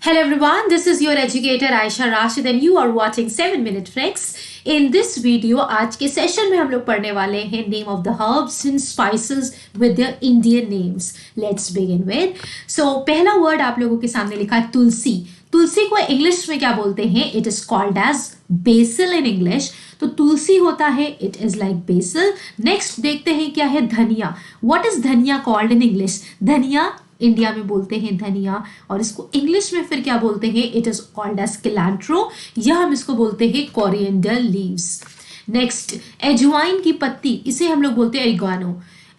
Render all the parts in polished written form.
Hello everyone, this is your educator Aisha Rasheed and you are watching 7 Minute Flex. In this video, आज के session में हम लोग पढ़ने वाले हैं name of the herbs and spices with their Indian names. Let's begin with. So पहला word आप लोगों के सामने लिखा है तुलसी. तुलसी को इंग्लिश में क्या बोलते हैं? It is called as basil in English. तो तुलसी होता है, it is like basil. Next देखते हैं क्या है धनिया. What is dhaniya called in English? धनिया इंडिया में बोलते हैं धनिया, और इसको इंग्लिश में फिर क्या बोलते हैं? इट इज कॉल्ड एज किलांट्रो, या हम इसको बोलते हैं कोरिएंडर लीव्स. नेक्स्ट एजवाइन की पत्ती, इसे हम लोग बोलते हैं एरिगानो.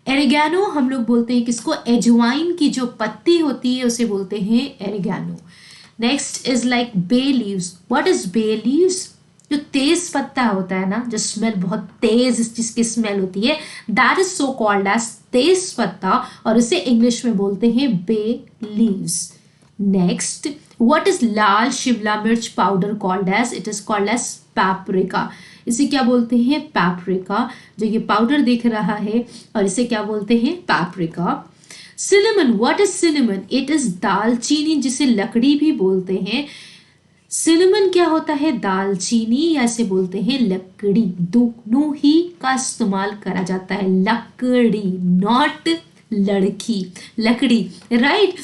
एरिगानो हम लोग बोलते हैं किसको? एजवाइन की जो पत्ती होती है उसे बोलते हैं oregano. Next is like bay leaves. What is bay leaves? जो तेज पत्ता होता है ना, जो स्मेल बहुत तेज जिसकी स्मेल होती है, that is so called as tej patta, और इसे इंग्लिश में बोलते हैं bay leaves. Next what is lal Shimla mirch powder called as? It is called as paprika. इसे क्या बोलते हैं? पैप्रिका. जो ये पाउडर दिख रहा है, और इसे क्या बोलते हैं? Paprika. Cinnamon. What is cinnamon? It is दालचीनी, जिसे लकड़ी भी बोलते हैं. सिनेमन क्या होता है? दालचीनी, या इसे बोलते हैं लकड़ी. दोनों ही का इस्तेमाल करा जाता है. लकड़ी, नॉट लड़की, लकड़ी, राइट.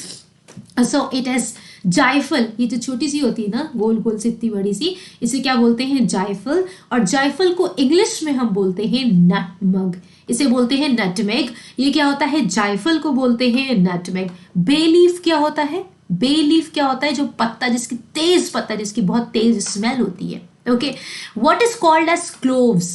सो इट इज जायफल. ये जो छोटी सी होती है ना, गोल गोल से इतनी बड़ी सी, इसे क्या बोलते हैं? जायफल. और जायफल को इंग्लिश में हम बोलते हैं नटमग. इसे बोलते हैं नटमेग. ये क्या होता है? जायफल को बोलते हैं नटमेग. बे लीफ क्या होता है? बे लीफ क्या होता है? जो पत्ता, जिसकी तेज पत्ता, जिसकी बहुत तेज स्मेल होती है. Okay. What is called as cloves?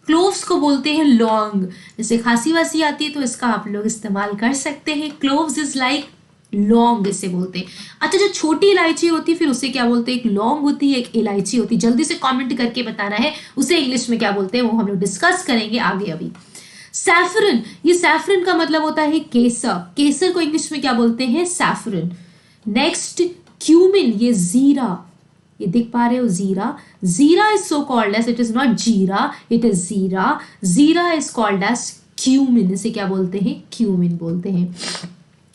Cloves को बोलते हैं लौंग. जैसे खांसी वासी आती है तो इसका आप लोग इस्तेमाल कर सकते हैं. क्लोव्स इज लाइक लौंग, इसे बोलते हैं. अच्छा, जो छोटी इलायची होती है फिर उसे क्या बोलते हैं? एक लौंग होती है, एक इलायची होती है. जल्दी से कमेंट करके बताना है उसे इंग्लिश में क्या बोलते हैं, वो हम लोग डिस्कस करेंगे आगे. अभी सैफरन. ये सैफरन का मतलब होता है केसर. केसर को इंग्लिश में क्या बोलते हैं? सैफरन. Next cumin. ये जीरा, ये देख पा रहे हो जीरा. Jeera is so called as, it is not jeera, it is jeera. Jeera is called as cumin. इसे क्या बोलते हैं? क्यूमिन बोलते हैं.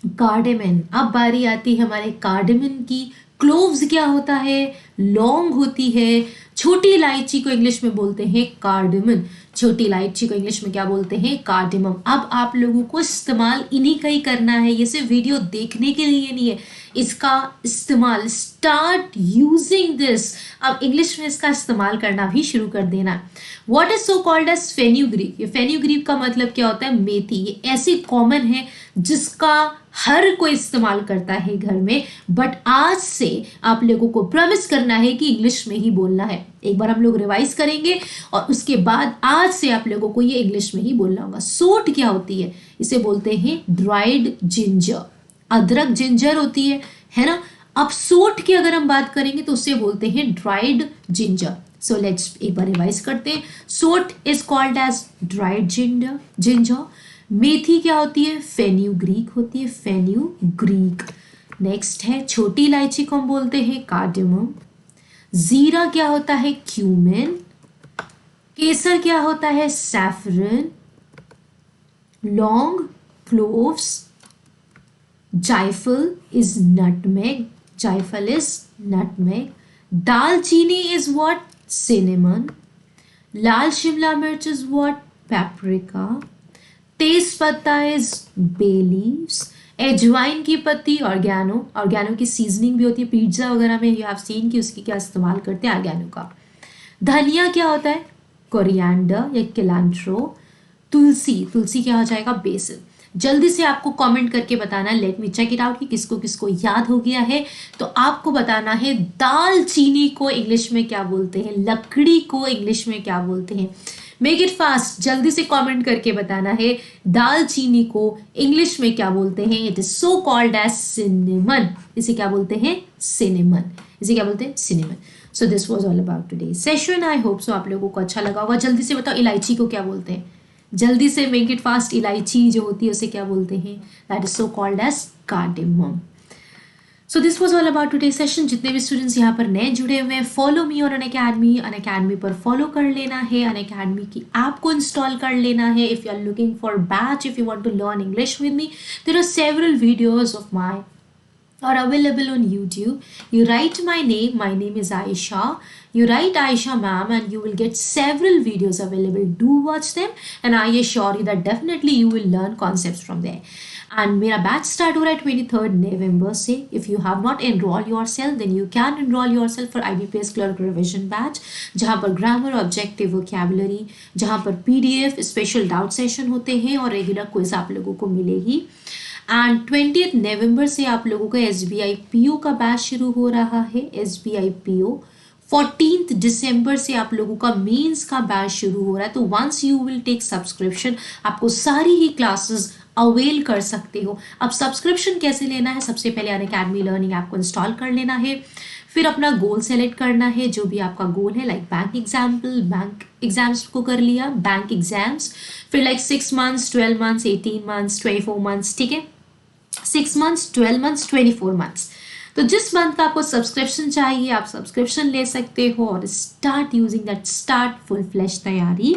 कार्डेमन. अब बारी आती है हमारे कार्डेमन की. क्लोव्स क्या होता है? लौंग होती है. छोटी इलायची को इंग्लिश में बोलते हैं कार्डेमन. छोटी इलायची को इंग्लिश में क्या बोलते हैं? कार्डेमम. अब आप लोगों को इस्तेमाल इन्हीं का ही करना है, ये सिर्फ वीडियो देखने के लिए नहीं है. इसका इस्तेमाल, स्टार्ट यूजिंग दिस. अब इंग्लिश में इसका इस्तेमाल करना भी शुरू कर देना. What is so called as fenugreek? ये फेन्यूग्रीक का मतलब क्या होता है? मेथी. ये ऐसी कॉमन है जिसका हर कोई इस्तेमाल करता है घर में, बट आज से आप लोगों को प्रॉमिस करना है कि इंग्लिश में ही बोलना है. एक बार हम लोग रिवाइज करेंगे और उसके बाद आज से आप लोगों को ये इंग्लिश में ही बोलना होगा. सोट क्या होती है? इसे बोलते हैं ड्राइड जिंजर. अदरक जिंजर होती है ना. अब सोट की अगर हम बात करेंगे तो उसे बोलते हैं ड्राइड जिंजर. सो लेट्स एक बार रिवाइज करते हैं. Sonth is called as dried ginger. मेथी क्या होती है? फेन्यूग्रीक होती है, फेन्यूग्रीक. नेक्स्ट है छोटी इलायची को हम बोलते हैं कार्डेमम. जीरा क्या होता है? क्यूमिन. केसर क्या होता है? सैफरन. लौंग, क्लोव्स. जायफल इज नटमेग. जायफल इज नटमेग. दालचीनी इज व्हाट? सिनेमन. लाल शिमला मिर्च इज व्हाट? पेपरिका. तेज पत्ता इज बे लीव्स. एजवाइन की पत्ती ऑर्गेनो. ऑर्गेनो की सीजनिंग भी होती है पिज्जा वगैरह में, यू हैव सीन कि उसकी क्या इस्तेमाल करते हैं ऑर्गेनो का. धनिया क्या होता है? कोरिएंडर या किलांट्रो. तुलसी, तुलसी क्या हो जाएगा? बेसिल. जल्दी से आपको कमेंट करके बताना, let me check it out कि किसको किसको याद हो गया है. तो आपको बताना है दालचीनी को इंग्लिश में क्या बोलते हैं, लकड़ी को इंग्लिश में क्या बोलते हैं. मेक इट फास्ट, जल्दी से कमेंट करके बताना है दालचीनी को इंग्लिश में क्या बोलते हैं. It is so called as cinnamon. इसे क्या बोलते हैं? सिनेमन. इसे क्या बोलते हैं? Cinnamon. So this was all about today session. I hope so आप लोगों को अच्छा लगा होगा. जल्दी से बताओ इलायची को क्या बोलते हैं. जल्दी से मेक इट फास्ट. इलायची जो होती है उसे क्या बोलते हैं? That is so called as cardamom. So this was all about today session. जितने भी स्टूडेंट्स यहाँ पर नए जुड़े हुए हैं, follow me on Unacademy. Unacademy पर फॉलो कर लेना है. अनअकैडमी की ऐप को इंस्टॉल कर लेना है. If you are looking for batch, if you want to learn English with me, there are several videos of my or available on YouTube. You write my name is Aisha. You write Aisha ma'am and you will get several videos available. Do watch them and I assure you that definitely you will learn concepts from there. And मेरा batch start हो रहा है 23 नवंबर से. If you have not enroll yourself then you can enroll yourself for IBPS clerk revision batch, जहाँ पर grammar, objective, vocabulary, जहाँ पर PDF स्पेशल डाउट सेशन होते हैं और रेगुलर क्विज आप लोगों को मिलेगी. एंड 20 नवंबर से आप लोगों का SBI PO का बैच शुरू हो रहा है. SBI PO 14 दिसंबर से आप लोगों का मेंस का बैच शुरू हो रहा है. तो once you will take subscription आपको सारी ही क्लासेस अवेल कर सकते हो. अब सब्सक्रिप्शन कैसे लेना है? सबसे पहले अनअकैडमी लर्निंग ऐप को इंस्टॉल कर लेना है. फिर अपना गोल सेलेक्ट करना है, जो भी आपका गोल है. लाइक बैंक एग्जाम्स को कर लिया, बैंक एग्जाम्स. फिर like 6 months, 12 months, 18 months, 24 months. ठीक है, 6 मंथ्स, 12 मंथ्स, 24 मंथ्स. तो जिस मंथ का आपको सब्सक्रिप्शन चाहिए आप सब्सक्रिप्शन ले सकते हो और start using that, start full flash तैयारी.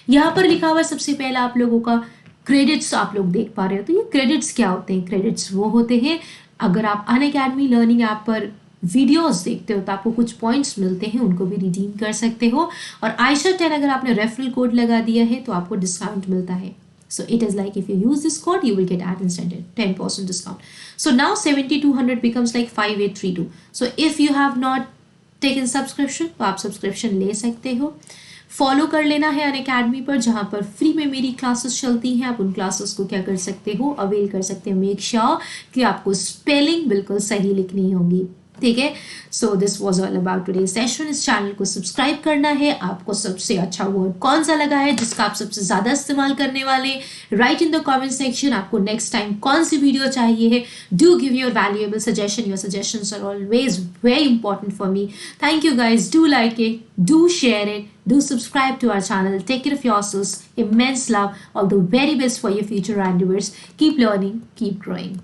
यहाँ पर लिखा हुआ है सबसे पहला आप लोगों का क्रेडिट्स आप लोग देख पा रहे हो. तो ये क्रेडिट्स क्या होते हैं? क्रेडिट्स वो होते हैं, अगर आप अनअकैडमी लर्निंग ऐप पर वीडियोस देखते हो तो आपको कुछ पॉइंट्स मिलते हैं, उनको भी रिडीम कर सकते हो. और AISHAYT अगर आपने रेफरल कोड लगा दिया है तो आपको डिस्काउंट मिलता है. So it is like if you use this code, you will get at instant 10% discount. So now 7200 becomes like 5832. So if you have not taken subscription, तो आप सब्सक्रिप्शन ले सकते हो. फॉलो कर लेना है अनअकैडमी पर, जहाँ पर फ्री में मेरी क्लासेस चलती हैं. आप उन क्लासेस को क्या कर सकते हो? अवेल कर सकते हो. मेक श्योर कि आपको स्पेलिंग बिल्कुल सही लिखनी होगी. ठीक है. सो this was all about today session. इस चैनल को सब्सक्राइब करना है. आपको सबसे अच्छा वर्ड कौन सा लगा है जिसका आप सबसे ज्यादा इस्तेमाल करने वाले? Write in the comment section. आपको नेक्स्ट टाइम कौन सी वीडियो चाहिए है? Do give your valuable suggestion. Your suggestions are always very important for me. Thank you guys. Do like it, do share it, do subscribe to our channel. Take care of yourselves. Immense love. All the very best for your future endeavors. Keep learning, keep growing.